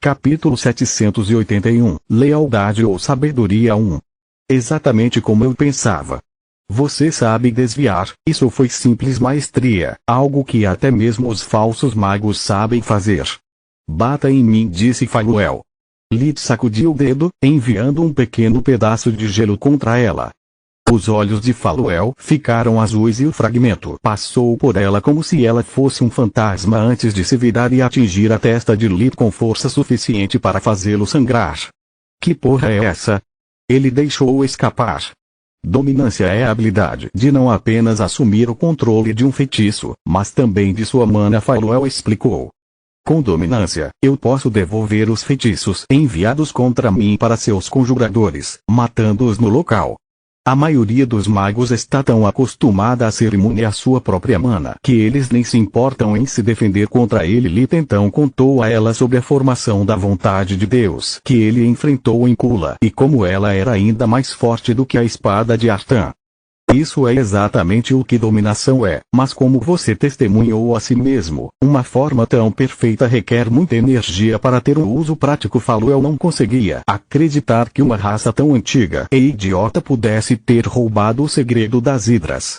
Capítulo 781, Lealdade ou Sabedoria 1. Exatamente como eu pensava. Você sabe desviar, isso foi simples maestria, algo que até mesmo os falsos magos sabem fazer. Bata em mim, disse Faluel. Lith sacudiu o dedo, enviando um pequeno pedaço de gelo contra ela. Os olhos de Faluel ficaram azuis e o fragmento passou por ela como se ela fosse um fantasma antes de se virar e atingir a testa de Lith com força suficiente para fazê-lo sangrar. Que porra é essa? Ele deixou escapar. Dominância é a habilidade de não apenas assumir o controle de um feitiço, mas também de sua mana, Faluel explicou. Com dominância, eu posso devolver os feitiços enviados contra mim para seus conjuradores, matando-os no local. A maioria dos magos está tão acostumada a ser imune à sua própria mana que eles nem se importam em se defender contra ele. Lith então contou a ela sobre a formação da vontade de Deus que ele enfrentou em Kula e como ela era ainda mais forte do que a espada de Artan. Isso é exatamente o que dominação é, mas como você testemunhou a si mesmo, uma forma tão perfeita requer muita energia para ter um uso prático. Faluel não conseguia acreditar que uma raça tão antiga e idiota pudesse ter roubado o segredo das hidras.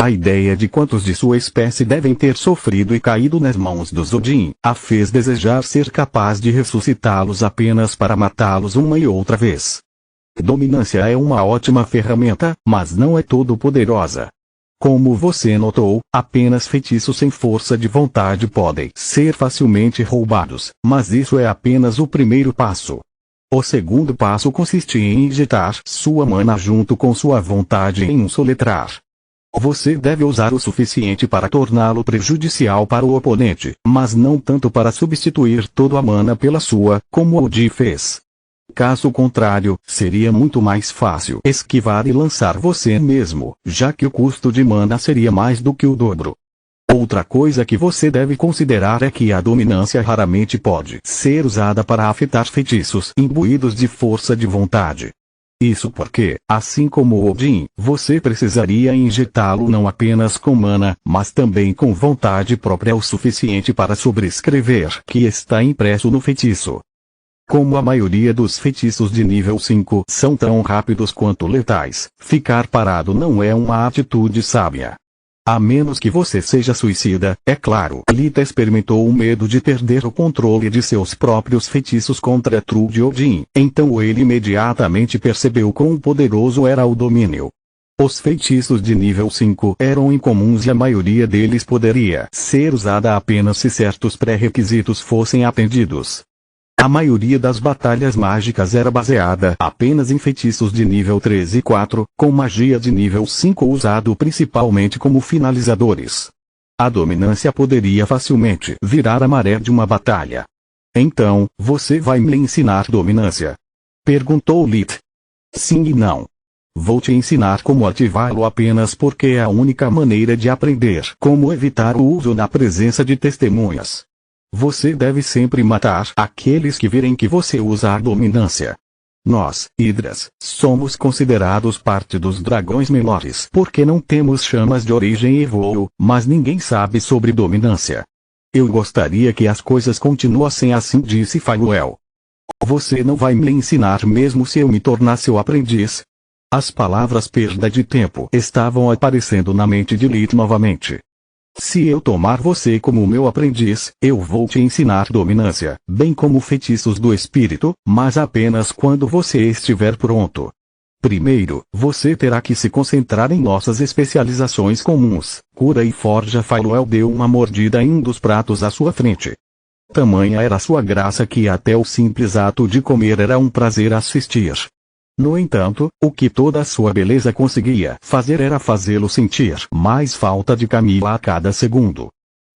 A ideia de quantos de sua espécie devem ter sofrido e caído nas mãos dos Odin, a fez desejar ser capaz de ressuscitá-los apenas para matá-los uma e outra vez. Dominância é uma ótima ferramenta, mas não é todo poderosa. Como você notou, apenas feitiços sem força de vontade podem ser facilmente roubados, mas isso é apenas o primeiro passo. O segundo passo consiste em injetar sua mana junto com sua vontade em um soletrar. Você deve usar o suficiente para torná-lo prejudicial para o oponente, mas não tanto para substituir toda a mana pela sua, como Odin fez. Caso contrário, seria muito mais fácil esquivar e lançar você mesmo, já que o custo de mana seria mais do que o dobro. Outra coisa que você deve considerar é que a dominância raramente pode ser usada para afetar feitiços imbuídos de força de vontade. Isso porque, assim como Odin, você precisaria injetá-lo não apenas com mana, mas também com vontade própria o suficiente para sobrescrever que está impresso no feitiço. Como a maioria dos feitiços de nível 5 são tão rápidos quanto letais, ficar parado não é uma atitude sábia. A menos que você seja suicida, é claro. Lith experimentou o medo de perder o controle de seus próprios feitiços contra Trud e Odin, então ele imediatamente percebeu quão poderoso era o domínio. Os feitiços de nível 5 eram incomuns e a maioria deles poderia ser usada apenas se certos pré-requisitos fossem atendidos. A maioria das batalhas mágicas era baseada apenas em feitiços de nível 3 e 4, com magia de nível 5 usado principalmente como finalizadores. A dominância poderia facilmente virar a maré de uma batalha. Então, você vai me ensinar dominância? Perguntou Lith. Sim e não. Vou te ensinar como ativá-lo apenas porque é a única maneira de aprender como evitar o uso na presença de testemunhas. Você deve sempre matar aqueles que virem que você usa a dominância. Nós, hidras, somos considerados parte dos dragões menores porque não temos chamas de origem e voo, mas ninguém sabe sobre dominância. Eu gostaria que as coisas continuassem assim, disse Faluel. Você não vai me ensinar mesmo se eu me tornar seu aprendiz? As palavras perda de tempo estavam aparecendo na mente de Lith novamente. Se eu tomar você como meu aprendiz, eu vou te ensinar dominância, bem como feitiços do espírito, mas apenas quando você estiver pronto. Primeiro, você terá que se concentrar em nossas especializações comuns, cura e forja. Faluel deu uma mordida em um dos pratos à sua frente. Tamanha era sua graça que até o simples ato de comer era um prazer assistir. No entanto, o que toda a sua beleza conseguia fazer era fazê-lo sentir mais falta de Camila a cada segundo.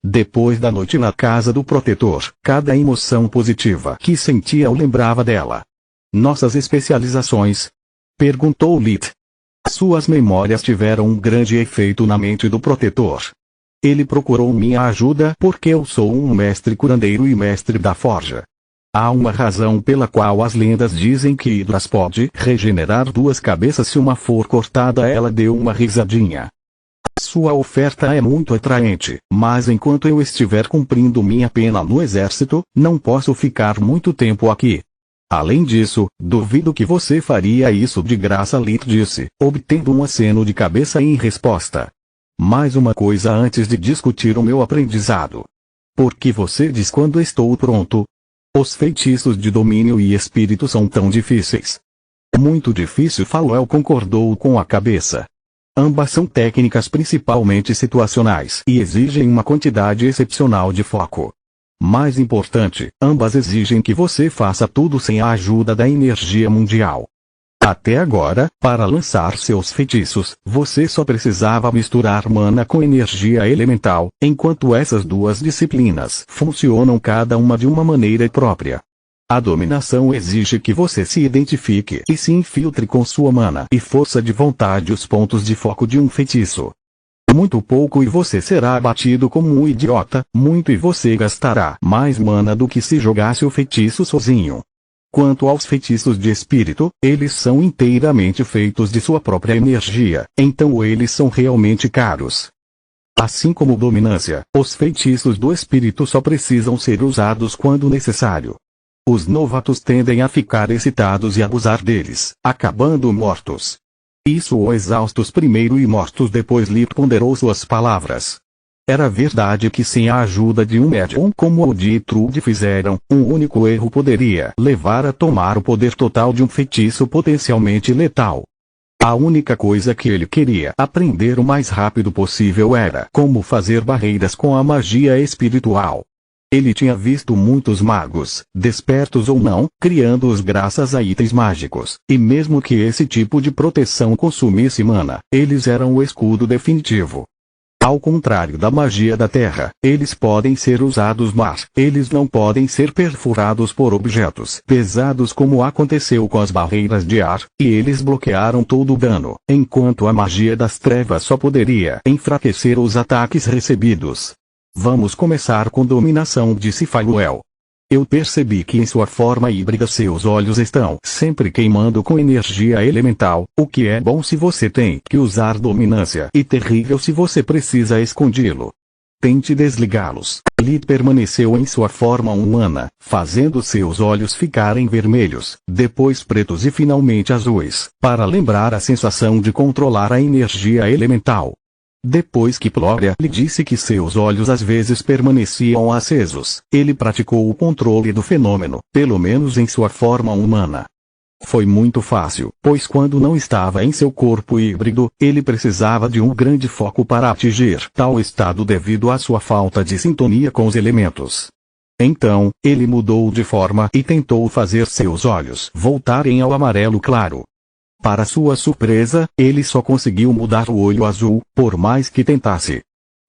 Depois da noite na casa do protetor, cada emoção positiva que sentia o lembrava dela. Nossas especializações? Perguntou Lith. Suas memórias tiveram um grande efeito na mente do protetor. Ele procurou minha ajuda porque eu sou um mestre curandeiro e mestre da forja. Há uma razão pela qual as lendas dizem que Hidras pode regenerar 2 cabeças se uma for cortada. Ela deu uma risadinha. Sua oferta é muito atraente, mas enquanto eu estiver cumprindo minha pena no exército, não posso ficar muito tempo aqui. Além disso, duvido que você faria isso de graça, Lit disse, obtendo um aceno de cabeça em resposta. Mais uma coisa antes de discutir o meu aprendizado. Por que você diz quando estou pronto? Os feitiços de domínio e espírito são tão difíceis. Muito difícil, Faluel concordou com a cabeça. Ambas são técnicas principalmente situacionais e exigem uma quantidade excepcional de foco. Mais importante, ambas exigem que você faça tudo sem a ajuda da energia mundial. Até agora, para lançar seus feitiços, você só precisava misturar mana com energia elemental, enquanto essas duas disciplinas funcionam cada uma de uma maneira própria. A dominação exige que você se identifique e se infiltre com sua mana e força de vontade os pontos de foco de um feitiço. Muito pouco e você será abatido como um idiota, muito e você gastará mais mana do que se jogasse o feitiço sozinho. Quanto aos feitiços de espírito, eles são inteiramente feitos de sua própria energia, então eles são realmente caros. Assim como dominância, os feitiços do espírito só precisam ser usados quando necessário. Os novatos tendem a ficar excitados e abusar deles, acabando mortos. Isso o exaustos primeiro e mortos depois. Lit ponderou suas palavras. Era verdade que sem a ajuda de um médium como o de Trude fizeram, um único erro poderia levar a tomar o poder total de um feitiço potencialmente letal. A única coisa que ele queria aprender o mais rápido possível era como fazer barreiras com a magia espiritual. Ele tinha visto muitos magos, despertos ou não, criando-os graças a itens mágicos, e mesmo que esse tipo de proteção consumisse mana, eles eram o escudo definitivo. Ao contrário da magia da terra, eles podem ser usados, mas eles não podem ser perfurados por objetos pesados como aconteceu com as barreiras de ar, e eles bloquearam todo o dano, enquanto a magia das trevas só poderia enfraquecer os ataques recebidos. Vamos começar com dominação, disse Faluel. Eu percebi que em sua forma híbrida seus olhos estão sempre queimando com energia elemental, o que é bom se você tem que usar dominância e terrível se você precisa escondê-lo. Tente desligá-los. Lit permaneceu em sua forma humana, fazendo seus olhos ficarem vermelhos, depois pretos e finalmente azuis, para lembrar a sensação de controlar a energia elemental. Depois que Flória lhe disse que seus olhos às vezes permaneciam acesos, ele praticou o controle do fenômeno, pelo menos em sua forma humana. Foi muito fácil, pois quando não estava em seu corpo híbrido, ele precisava de um grande foco para atingir tal estado devido à sua falta de sintonia com os elementos. Então, ele mudou de forma e tentou fazer seus olhos voltarem ao amarelo claro. Para sua surpresa, ele só conseguiu mudar o olho azul, por mais que tentasse.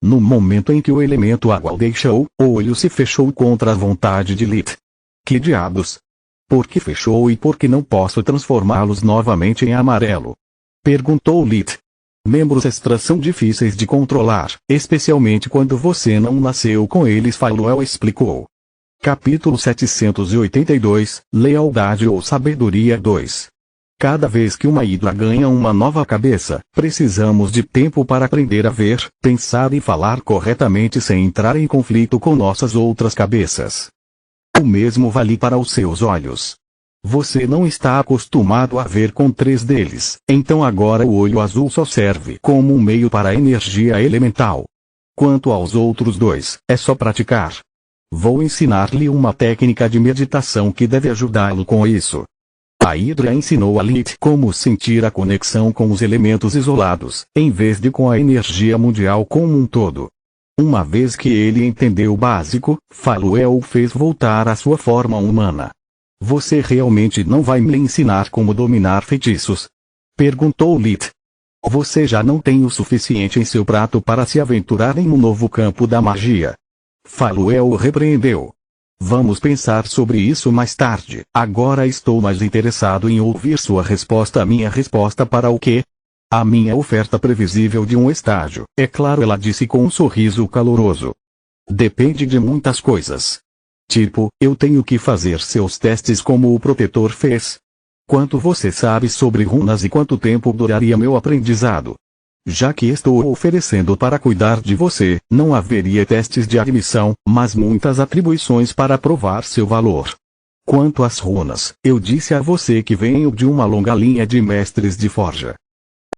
No momento em que o elemento água o deixou, o olho se fechou contra a vontade de Lit. Que diabos? Por que fechou e por que não posso transformá-los novamente em amarelo? Perguntou Lit. Membros extras são difíceis de controlar, especialmente quando você não nasceu com eles, Faluel explicou. Capítulo 782, Lealdade ou Sabedoria 2. Cada vez que uma hidra ganha uma nova cabeça, precisamos de tempo para aprender a ver, pensar e falar corretamente sem entrar em conflito com nossas outras cabeças. O mesmo vale para os seus olhos. Você não está acostumado a ver com 3 deles, então agora o olho azul só serve como um meio para a energia elemental. Quanto aos outros 2, é só praticar. Vou ensinar-lhe uma técnica de meditação que deve ajudá-lo com isso. A Hidra ensinou a Lit como sentir a conexão com os elementos isolados, em vez de com a energia mundial como um todo. Uma vez que ele entendeu o básico, Faluel o fez voltar à sua forma humana. Você realmente não vai me ensinar como dominar feitiços? Perguntou Lit. Você já não tem o suficiente em seu prato para se aventurar em um novo campo da magia. Faluel o repreendeu. Vamos pensar sobre isso mais tarde. Agora estou mais interessado em ouvir sua resposta. A minha resposta para o quê? A minha oferta previsível de um estágio, é claro, ela disse com um sorriso caloroso. Depende de muitas coisas. Tipo, eu tenho que fazer seus testes como o protetor fez. Quanto você sabe sobre runas e quanto tempo duraria meu aprendizado? Já que estou oferecendo para cuidar de você, não haveria testes de admissão, mas muitas atribuições para provar seu valor. Quanto às runas, eu disse a você que venho de uma longa linha de mestres de forja.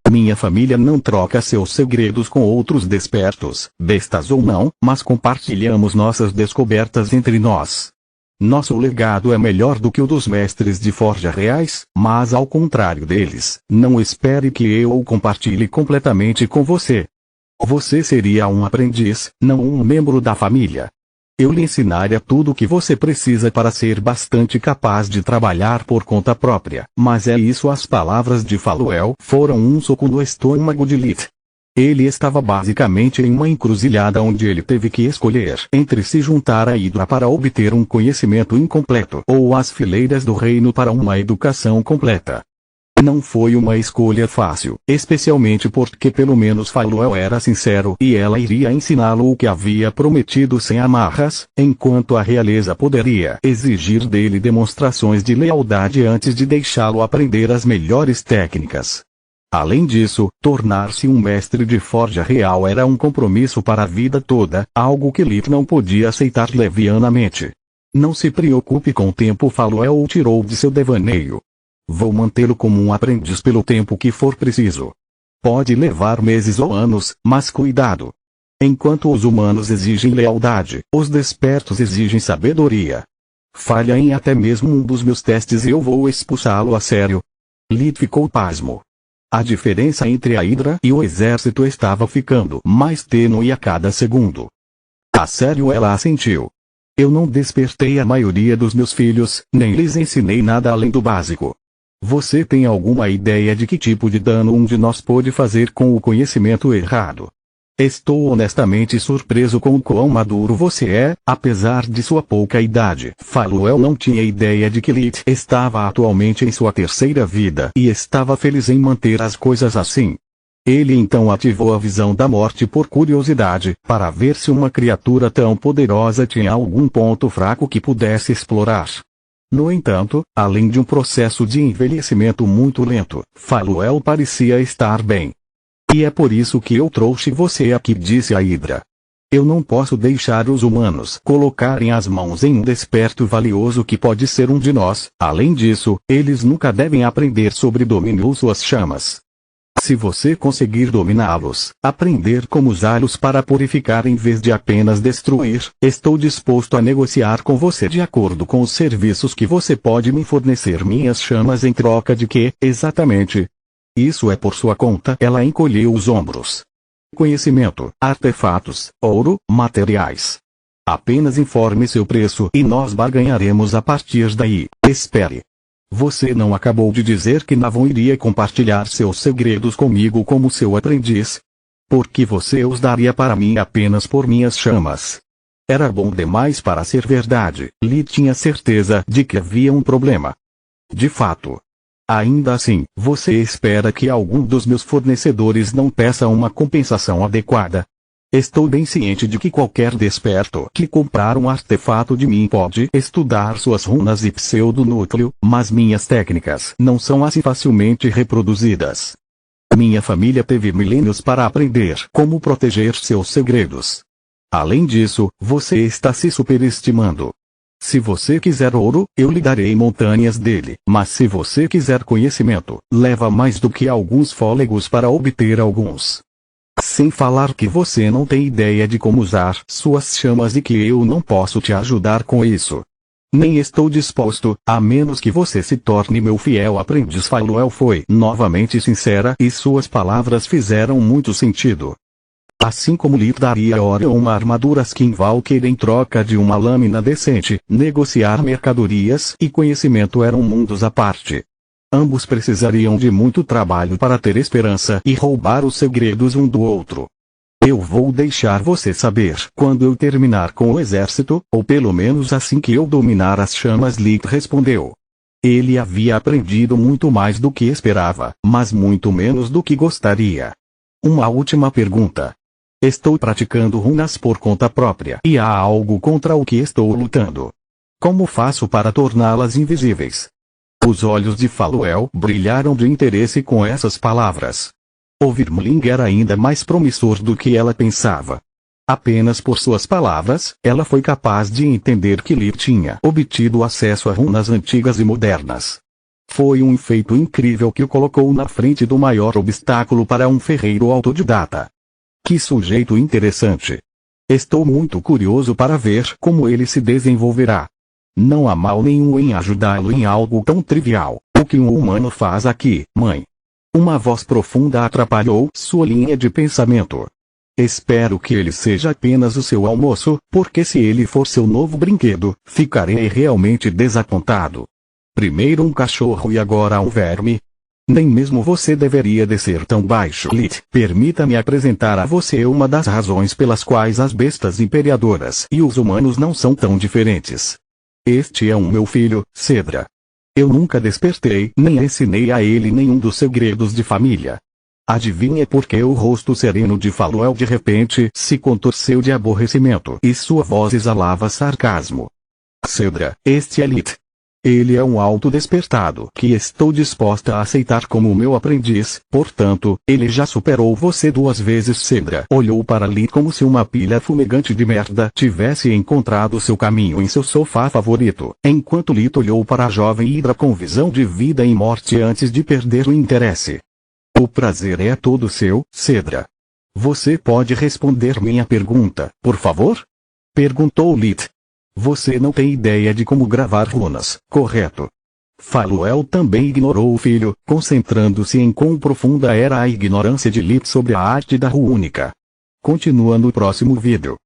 Minha família não troca seus segredos com outros despertos, bestas ou não, mas compartilhamos nossas descobertas entre nós. Nosso legado é melhor do que o dos mestres de forja reais, mas ao contrário deles, não espere que eu o compartilhe completamente com você. Você seria um aprendiz, não um membro da família. Eu lhe ensinaria tudo o que você precisa para ser bastante capaz de trabalhar por conta própria, mas é isso. As palavras de Faluel foram um soco no estômago de Lith. Ele estava basicamente em uma encruzilhada onde ele teve que escolher entre se juntar à Hidra para obter um conhecimento incompleto ou às fileiras do reino para uma educação completa. Não foi uma escolha fácil, especialmente porque pelo menos Faluel era sincero e ela iria ensiná-lo o que havia prometido sem amarras, enquanto a realeza poderia exigir dele demonstrações de lealdade antes de deixá-lo aprender as melhores técnicas. Além disso, tornar-se um mestre de forja real era um compromisso para a vida toda, algo que Lith não podia aceitar levianamente. Não se preocupe com o tempo, Faluel o tirou de seu devaneio. Vou mantê-lo como um aprendiz pelo tempo que for preciso. Pode levar meses ou anos, mas cuidado. Enquanto os humanos exigem lealdade, os despertos exigem sabedoria. Falha em até mesmo um dos meus testes e eu vou expulsá-lo a sério. Lith ficou pasmo. A diferença entre a Hidra e o exército estava ficando mais tênue a cada segundo. A sério, ela assentiu. Eu não despertei a maioria dos meus filhos, nem lhes ensinei nada além do básico. Você tem alguma ideia de que tipo de dano um de nós pode fazer com o conhecimento errado? Estou honestamente surpreso com o quão maduro você é, apesar de sua pouca idade. Faluel não tinha ideia de que Lith estava atualmente em sua terceira vida e estava feliz em manter as coisas assim. Ele então ativou a visão da morte por curiosidade, para ver se uma criatura tão poderosa tinha algum ponto fraco que pudesse explorar. No entanto, além de um processo de envelhecimento muito lento, Faluel parecia estar bem. E é por isso que eu trouxe você aqui, disse a Hidra. Eu não posso deixar os humanos colocarem as mãos em um desperto valioso que pode ser um de nós. Além disso, eles nunca devem aprender sobre domínio ou suas chamas. Se você conseguir dominá-los, aprender como usá-los para purificar em vez de apenas destruir, estou disposto a negociar com você de acordo com os serviços que você pode me fornecer. Minhas chamas em troca de quê, exatamente? Isso é por sua conta. Ela encolheu os ombros. Conhecimento, artefatos, ouro, materiais. Apenas informe seu preço e nós barganharemos a partir daí. Espere. Você não acabou de dizer que Navon iria compartilhar seus segredos comigo como seu aprendiz? Por que você os daria para mim apenas por minhas chamas? Era bom demais para ser verdade. Lith tinha certeza de que havia um problema. De fato. Ainda assim, você espera que algum dos meus fornecedores não peça uma compensação adequada? Estou bem ciente de que qualquer desperto que comprar um artefato de mim pode estudar suas runas e pseudonúcleo, mas minhas técnicas não são assim facilmente reproduzidas. Minha família teve milênios para aprender como proteger seus segredos. Além disso, você está se superestimando. Se você quiser ouro, eu lhe darei montanhas dele, mas se você quiser conhecimento, leva mais do que alguns fôlegos para obter alguns. Sem falar que você não tem ideia de como usar suas chamas e que eu não posso te ajudar com isso. Nem estou disposto, a menos que você se torne meu fiel aprendiz. Faluel foi novamente sincera e suas palavras fizeram muito sentido. Assim como Lith daria a Orion uma armadura Skinwalker em troca de uma lâmina decente, negociar mercadorias e conhecimento eram mundos à parte. Ambos precisariam de muito trabalho para ter esperança e roubar os segredos um do outro. Eu vou deixar você saber quando eu terminar com o exército, ou pelo menos assim que eu dominar as chamas. Lith respondeu. Ele havia aprendido muito mais do que esperava, mas muito menos do que gostaria. Uma última pergunta. Estou praticando runas por conta própria e há algo contra o que estou lutando. Como faço para torná-las invisíveis? Os olhos de Faluel brilharam de interesse com essas palavras. O Virmling era ainda mais promissor do que ela pensava. Apenas por suas palavras, ela foi capaz de entender que Lee tinha obtido acesso a runas antigas e modernas. Foi um feito incrível que o colocou na frente do maior obstáculo para um ferreiro autodidata. Que sujeito interessante. Estou muito curioso para ver como ele se desenvolverá. Não há mal nenhum em ajudá-lo em algo tão trivial. O que um humano faz aqui, mãe? Uma voz profunda atrapalhou sua linha de pensamento. Espero que ele seja apenas o seu almoço, porque se ele for seu novo brinquedo, ficarei realmente desapontado. Primeiro um cachorro e agora um verme? Nem mesmo você deveria descer tão baixo. Lit, permita-me apresentar a você uma das razões pelas quais as bestas imperadoras e os humanos não são tão diferentes. Este é meu filho, Cedra. Eu nunca despertei nem ensinei a ele nenhum dos segredos de família. Adivinha por que o rosto sereno de Faluel de repente se contorceu de aborrecimento e sua voz exalava sarcasmo. Cedra, este é Lit. Ele é um auto-despertado que estou disposta a aceitar como meu aprendiz, portanto, ele já superou você 2 vezes. Cedra olhou para Lit como se uma pilha fumegante de merda tivesse encontrado seu caminho em seu sofá favorito, enquanto Lit olhou para a jovem Hidra com visão de vida e morte antes de perder o interesse. O prazer é todo seu, Cedra. Você pode responder minha pergunta, por favor? Perguntou Lit. Você não tem ideia de como gravar runas, correto? Faluel também ignorou o filho, concentrando-se em quão profunda era a ignorância de Lit sobre a arte da rúnica. Continua no próximo vídeo.